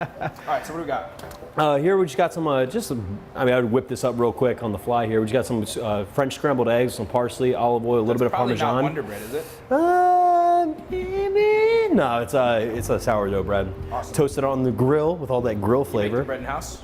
All right, so what do we got? Here we just got some, I would whip this up real quick on the fly here. We just got some French scrambled eggs, some parsley, olive oil, a little bit of Parmesan. Probably not Wonder Bread, is it? Maybe. No, it's a sourdough bread. Awesome. Toasted on the grill with all that grill flavor. You make the bread in-house?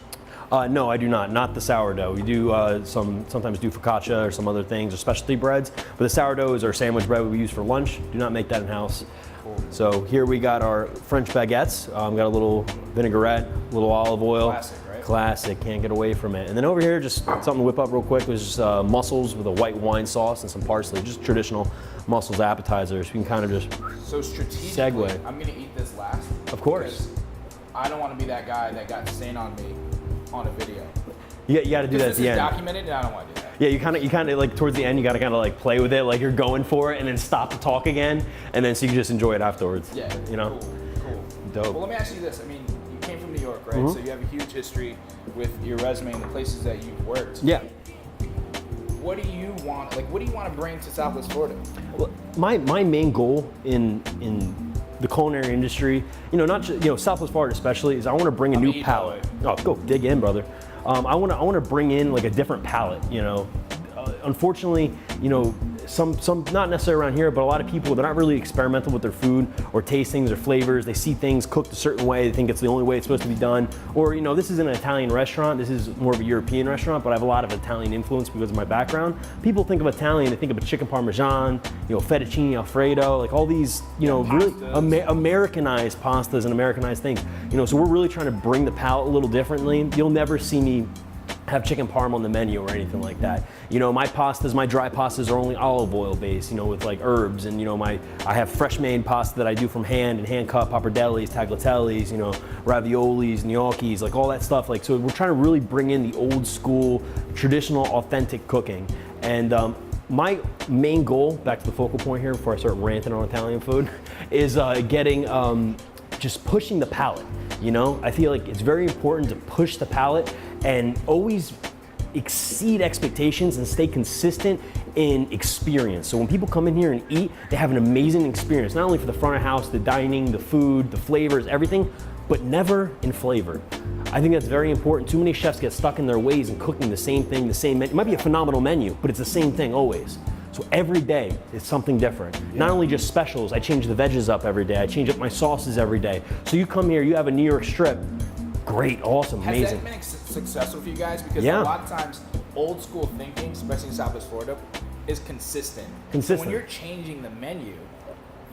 No, I do not the sourdough. We do sometimes do focaccia or some other things or specialty breads, but the sourdough is our sandwich bread we use for lunch. Do not make that in-house. Cool. So here we got our French baguettes. Got a little vinaigrette, a little olive oil. Classic, right? Classic, can't get away from it. And then over here, just something to whip up real quick, was just mussels with a white wine sauce and some parsley, just traditional mussels appetizers. You can kind of just so strategically, segue. I'm gonna eat this last. Of course. I don't want to be that guy that got stain on me on a video. You got to do that at the end. This is documented, and I don't want to do that. Yeah, you kind of like towards the end, you got to kind of like play with it, like you're going for it, and then stop to talk again, and then so you can just enjoy it afterwards. Yeah. You know. Cool. Dope. Well, let me ask you this. I mean, you came from New York, right? So you have a huge history with your resume and the places that you've worked. Yeah. What do you want? Like, what do you want to bring to Southwest Florida? Well, my main goal in the culinary industry, not just, Southwest Florida especially, is I want to bring a new palate. Oh, go dig in, brother. I want to bring in like a different palate. Unfortunately, some not necessarily around here, but a lot of people, they're not really experimental with their food or tastings or flavors. They see things cooked a certain way, they think it's the only way it's supposed to be done. Or this isn't an Italian restaurant, this is more of a European restaurant, but I have a lot of Italian influence because of my background. People think of Italian, they think of a chicken parmesan, fettuccine alfredo, like all these, really Americanized pastas and Americanized things. So we're really trying to bring the palate a little differently. You'll never see me have chicken parm on the menu or anything like that. My dry pastas are only olive oil based, with like herbs, and I have fresh made pasta that I do from hand and hand cut pappardelles, tagliatelles, raviolis, gnocchis, like all that stuff. Like, so we're trying to really bring in the old school, traditional, authentic cooking. And my main goal, back to the focal point here before I start ranting on Italian food, is getting, just pushing the palate. I feel like it's very important to push the palate and always exceed expectations and stay consistent in experience. So when people come in here and eat, they have an amazing experience, not only for the front of house, the dining, the food, the flavors, everything, but never in flavor. I think that's very important. Too many chefs get stuck in their ways and cooking the same thing, the same menu. It might be a phenomenal menu, but it's the same thing always. So every day is something different. Yeah. Not only just specials, I change the veggies up every day. I change up my sauces every day. So you come here, you have a New York strip, great, awesome, amazing. Has that been successful for you guys? Because a lot of times, old school thinking, especially in Southwest Florida, is consistent. So when you're changing the menu,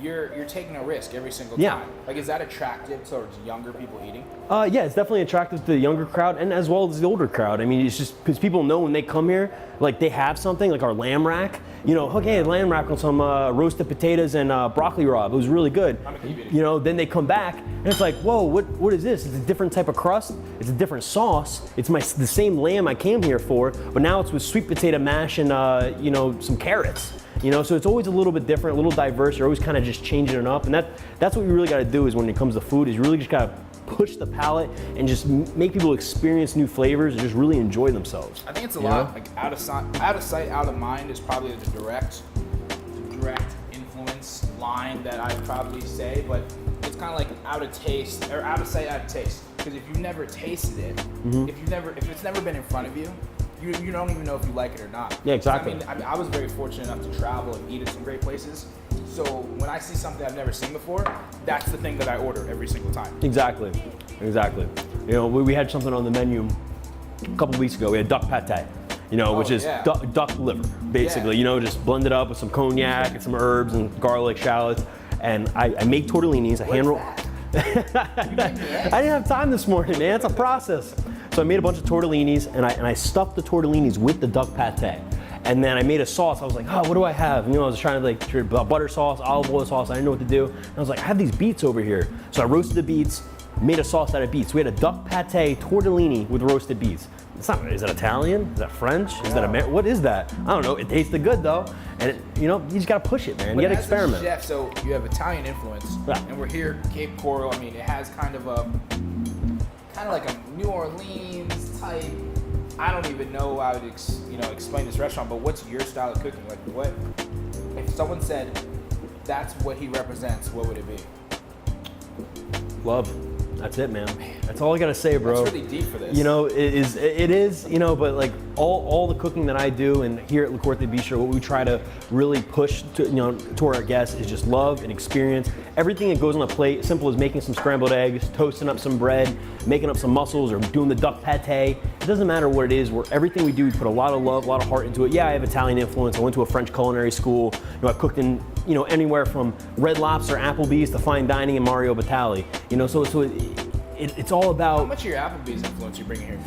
you're taking a risk every single time. Like, is that attractive towards younger people eating? Yeah, it's definitely attractive to the younger crowd and as well as the older crowd. I mean, it's just because people know when they come here, like they have something like our lamb rack. Okay, lamb rack on some roasted potatoes and broccoli rabe. It was really good. Then they come back and it's like, whoa, what is this? It's a different type of crust. It's a different sauce. It's the same lamb I came here for, but now it's with sweet potato mash and some carrots. So it's always a little bit different, a little diverse. You're always kind of just changing it up, and that's what we really got to do is when it comes to food, is you really just got to push the palate and just make people experience new flavors and just really enjoy themselves. I think it's a lot like out of sight, out of mind is probably the direct influence line that I'd probably say, but it's kind of like out of taste or out of sight, out of taste. Because if you've never tasted it, if it's never been in front of you, you don't even know if you like it or not. Yeah, exactly. I mean, I was very fortunate enough to travel and eat at some great places. So when I see something I've never seen before, that's the thing that I order every single time. Exactly. We had something on the menu a couple weeks ago. We had duck pate, which is duck liver, basically. Just blend it up with some cognac and some herbs and garlic, shallots. And I make tortellinis. I hand roll. I didn't have time this morning, man. It's a process. So I made a bunch of tortellinis and I stuffed the tortellinis with the duck pate. And then I made a sauce. I was like, oh, what do I have? And, I was trying to butter sauce, olive oil sauce. I didn't know what to do. And I was like, I have these beets over here. So I roasted the beets, made a sauce out of beets. We had a duck pate tortellini with roasted beets. Is that Italian? Is that French? Is that American? What is that? I don't know. It tasted good though. And you just gotta push it, man. You gotta experiment. Chef, so you have Italian influence, and we're here, Cape Coral. I mean, it has kind of like a New Orleans type. I don't even know how to explain this restaurant, but what's your style of cooking? Like, what if someone said that's what he represents? What would it be? Love. That's it, man. That's all I gotta say, bro. That's really deep for this. You know, it is, you know, but like all the cooking that I do and here at Corte Bistro, what we try to really push to, you know, to our guests is just love and experience. Everything that goes on the plate, simple as making some scrambled eggs, toasting up some bread, making up some mussels, or doing the duck pate. It doesn't matter what it is. Everything we do, we put a lot of love, a lot of heart into it. Yeah, I have Italian influence. I went to a French culinary school. You know, I cooked in, you know, anywhere from Red Lobster, Applebee's to fine dining and Mario Batali. You know, so it's all about. How much of your Applebee's influence you bringing here?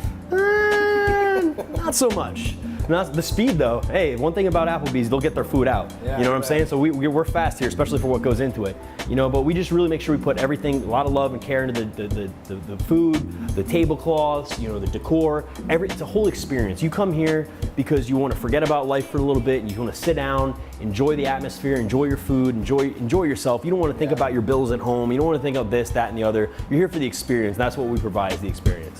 Not so much. Not the speed though. Hey, one thing about Applebee's, they'll get their food out. Yeah, you know what I'm saying? So we're fast here, especially for what goes into it. You know, but we just really make sure we put everything, a lot of love and care into the food, the tablecloths, you know, the decor. It's a whole experience. You come here because you want to forget about life for a little bit, and you want to sit down, enjoy the atmosphere, enjoy your food, enjoy yourself. You don't want to think about your bills at home. You don't want to think of this, that, and the other. You're here for the experience. That's what we provide, is the experience.